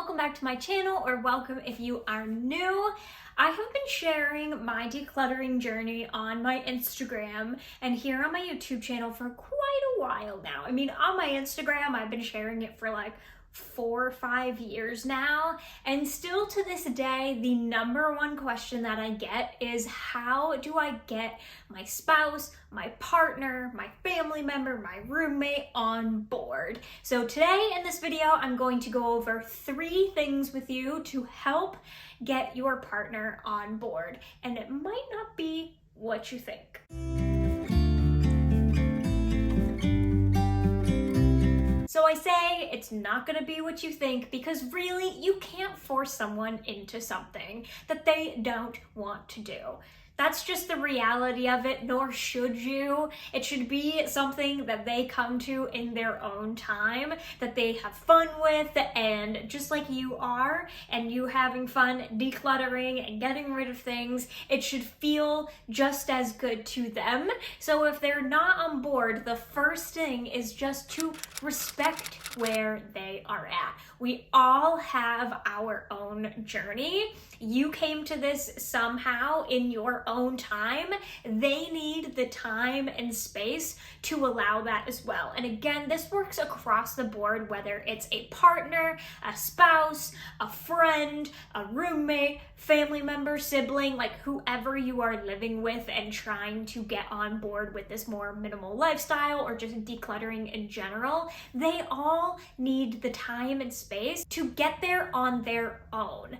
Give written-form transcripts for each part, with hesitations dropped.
welcome back to my channel, or welcome if you are new. I have been sharing my decluttering journey on my Instagram and here on my YouTube channel for quite a while now. I mean, on my Instagram, I've been sharing it for like 4 or 5 years now, and still to this day, the number one question that I get is, how do I get my spouse, my partner, my family member, my roommate on board? So today in this video, I'm going to go over 3 things with you to help get your partner on board, and it might not be what you think. So I say it's not gonna be what you think, because really you can't force someone into something that they don't want to do. That's just the reality of it, nor should you. It should be something that they come to in their own time, that they have fun with, and just like you are, and you having fun decluttering and getting rid of things, it should feel just as good to them. So if they're not on board, the first thing is just to respect where they are at. We all have our own journey. You came to this somehow in your own time. They need the time and space to allow that as well. And again, this works across the board, whether it's a partner, a spouse, a friend, a roommate, family member, sibling, like whoever you are living with and trying to get on board with this more minimal lifestyle or just decluttering in general. They all need the time and space to get there on their own,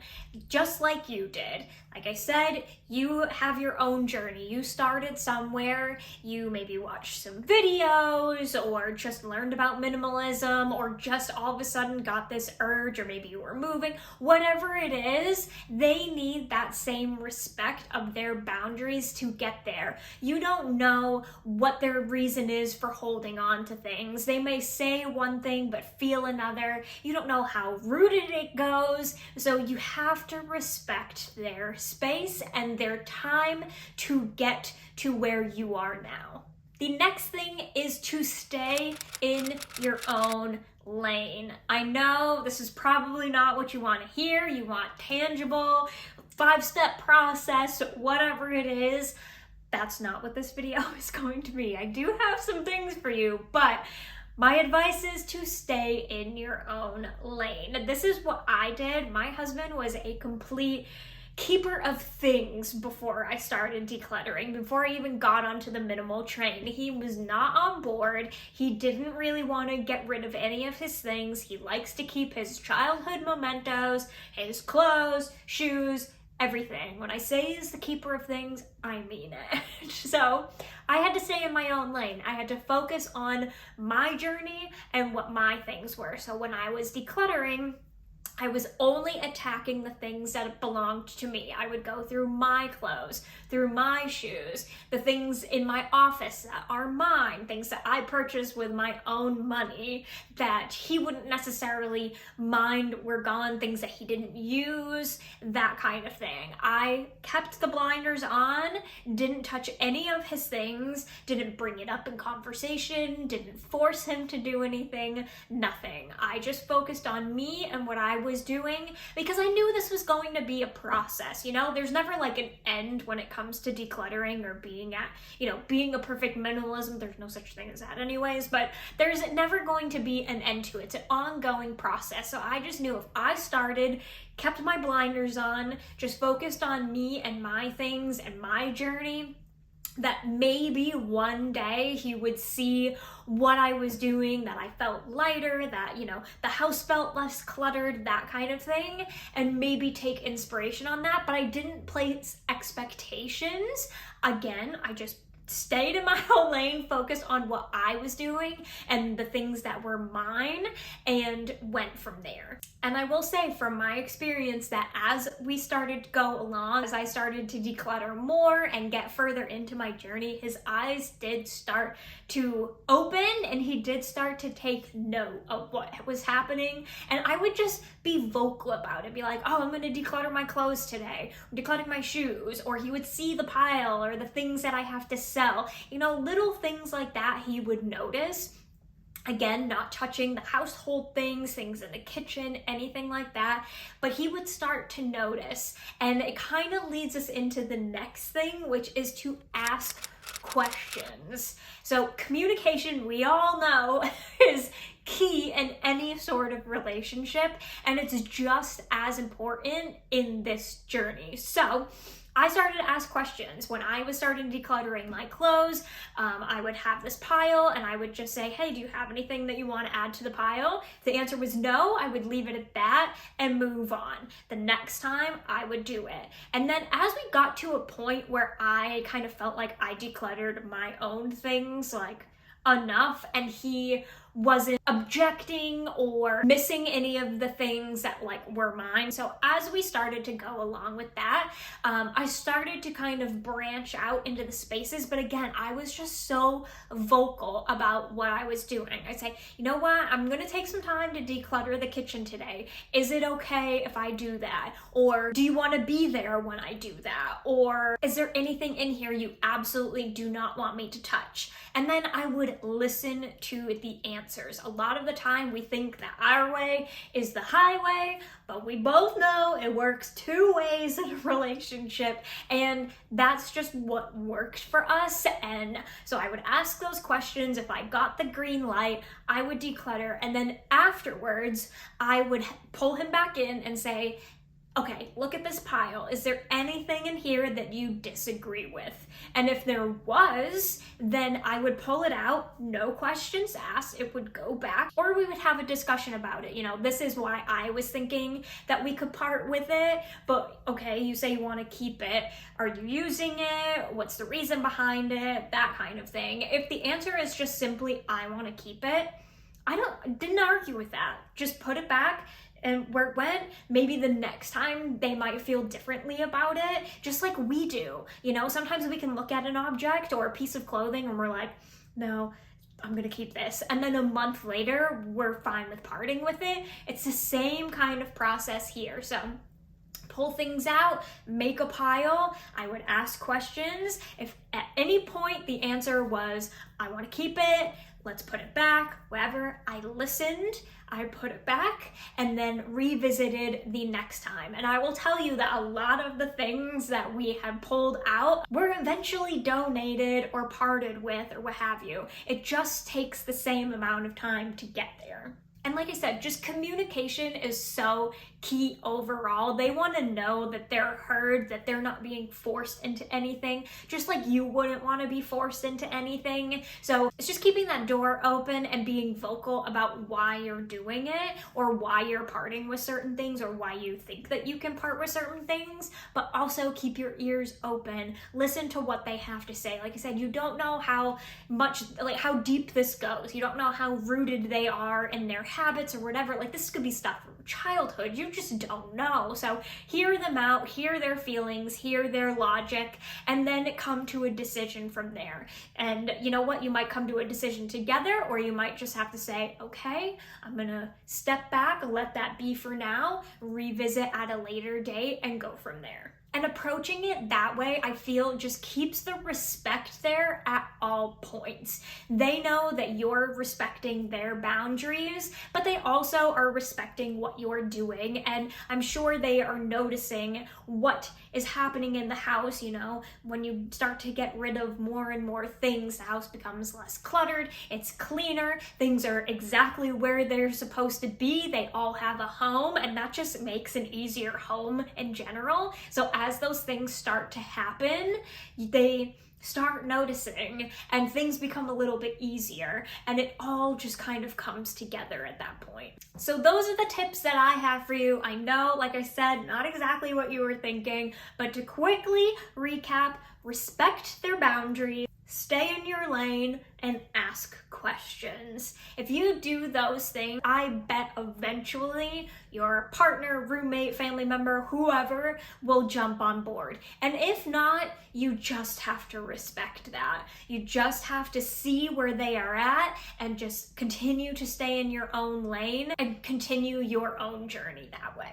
just like you did. Like I said, you have your own journey. You started somewhere, you maybe watched some videos or just learned about minimalism, or just all of a sudden got this urge, or maybe you were moving. Whatever it is, they need that same respect of their boundaries to get there. You don't know what their reason is for holding on to things. They may say one thing but feel another. You don't know how rooted it goes, so you have to respect their space and their time to get to where you are now. The next thing is to stay in your own lane. I know this is probably not what you want to hear. You want tangible, 5-step process, whatever it is. That's not what this video is going to be. I do have some things for you, but my advice is to stay in your own lane. This is what I did. My husband was a complete keeper of things before I started decluttering, before I even got onto the minimal train. He was not on board. He didn't really want to get rid of any of his things. He likes to keep his childhood mementos, his clothes, shoes, everything. When I say he's the keeper of things, I mean it. So I had to stay in my own lane. I had to focus on my journey and what my things were. So when I was decluttering, I was only attacking the things that belonged to me. I would go through my clothes, through my shoes, the things in my office that are mine, things that I purchased with my own money that he wouldn't necessarily mind were gone, things that he didn't use, that kind of thing. I kept the blinders on, didn't touch any of his things, didn't bring it up in conversation, didn't force him to do anything, nothing. I just focused on me and what I was doing, because I knew this was going to be a process. You know, there's never like an end when it comes to decluttering or being a perfect minimalism. There's no such thing as that anyways, but there's never going to be an end to it. It's an ongoing process. So I just knew if I started, kept my blinders on, just focused on me and my things and my journey, that maybe one day he would see what I was doing, that I felt lighter, that, you know, the house felt less cluttered, that kind of thing, and maybe take inspiration on that. But I didn't place expectations. Again, I just stayed in my own lane, focused on what I was doing and the things that were mine, and went from there. And I will say from my experience that as we started to go along, as I started to declutter more and get further into my journey, his eyes did start to open and he did start to take note of what was happening. And I would just be vocal about it, be like, oh, I'm gonna declutter my clothes today, I'm decluttering my shoes, or he would see the pile or the things that I have to sell, you know, little things like that he would notice. Again, not touching the household things in the kitchen, anything like that. But he would start to notice. And it kind of leads us into the next thing, which is to ask questions. So communication, we all know, is key in any sort of relationship. And it's just as important in this journey. So I started to ask questions. When I was starting decluttering my clothes, I would have this pile and I would just say, hey, do you have anything that you want to add to the pile? If the answer was no, I would leave it at that and move on. The next time I would do it. And then as we got to a point where I kind of felt like I decluttered my own things, like enough, and he wasn't objecting or missing any of the things that like were mine. So as we started to go along with that, I started to kind of branch out into the spaces. But again, I was just so vocal about what I was doing. I'd say, you know what, I'm gonna take some time to declutter the kitchen today. Is it okay if I do that? Or do you wanna be there when I do that? Or is there anything in here you absolutely do not want me to touch? And then I would listen to the answers. A lot of the time we think that our way is the highway, but we both know it works two ways in a relationship, and that's just what worked for us. And so I would ask those questions. If I got the green light, I would declutter, and then afterwards I would pull him back in and say, okay, look at this pile. Is there anything in here that you disagree with? And if there was, then I would pull it out, no questions asked, it would go back, or we would have a discussion about it. You know, this is why I was thinking that we could part with it, but okay, you say you want to keep it. Are you using it? What's the reason behind it? That kind of thing. If the answer is just simply, I want to keep it, didn't argue with that. Just put it back. And where it went, maybe the next time they might feel differently about it, just like we do. You know, sometimes we can look at an object or a piece of clothing and we're like, no, I'm gonna keep this. And then a month later, we're fine with parting with it. It's the same kind of process here. So pull things out, make a pile. I would ask questions. If at any point the answer was, I want to keep it, let's put it back, whatever, I listened, I put it back, and then revisited the next time. And I will tell you that a lot of the things that we had pulled out were eventually donated or parted with or what have you. It just takes the same amount of time to get there. And like I said, just communication is so key overall. They want to know that they're heard, that they're not being forced into anything, just like you wouldn't want to be forced into anything. So it's just keeping that door open and being vocal about why you're doing it, or why you're parting with certain things, or why you think that you can part with certain things, but also keep your ears open. Listen to what they have to say. Like I said, you don't know how much, like how deep this goes. You don't know how rooted they are in their habits or whatever. Like this could be stuff from childhood. You just don't know. So hear them out, hear their feelings, hear their logic, and then come to a decision from there. And you know what? You might come to a decision together, or you might just have to say, okay, I'm gonna step back, let that be for now, revisit at a later date, and go from there. And approaching it that way, I feel, just keeps the respect there at all points. They know that you're respecting their boundaries, but they also are respecting what you're doing. And I'm sure they are noticing what is happening in the house. You know, when you start to get rid of more and more things, the house becomes less cluttered, it's cleaner, things are exactly where they're supposed to be, they all have a home, and that just makes an easier home in general. So as those things start to happen, they start noticing and things become a little bit easier, and it all just kind of comes together at that point. So those are the tips that I have for you. I know, like I said, not exactly what you were thinking, but to quickly recap, respect their boundaries, stay in your lane, and ask questions. If you do those things, I bet eventually your partner, roommate, family member, whoever will jump on board. And if not, you just have to respect that. You just have to see where they are at and just continue to stay in your own lane and continue your own journey that way.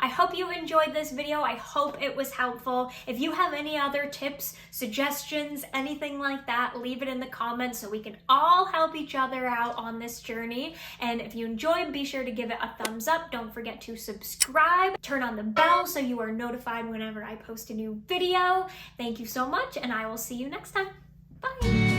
I hope you enjoyed this video. I hope it was helpful. If you have any other tips, suggestions, anything like that, leave it in the comments so we can all help each other out on this journey. And if you enjoyed, be sure to give it a thumbs up. Don't forget to subscribe. Turn on the bell so you are notified whenever I post a new video. Thank you so much, and I will see you next time. Bye!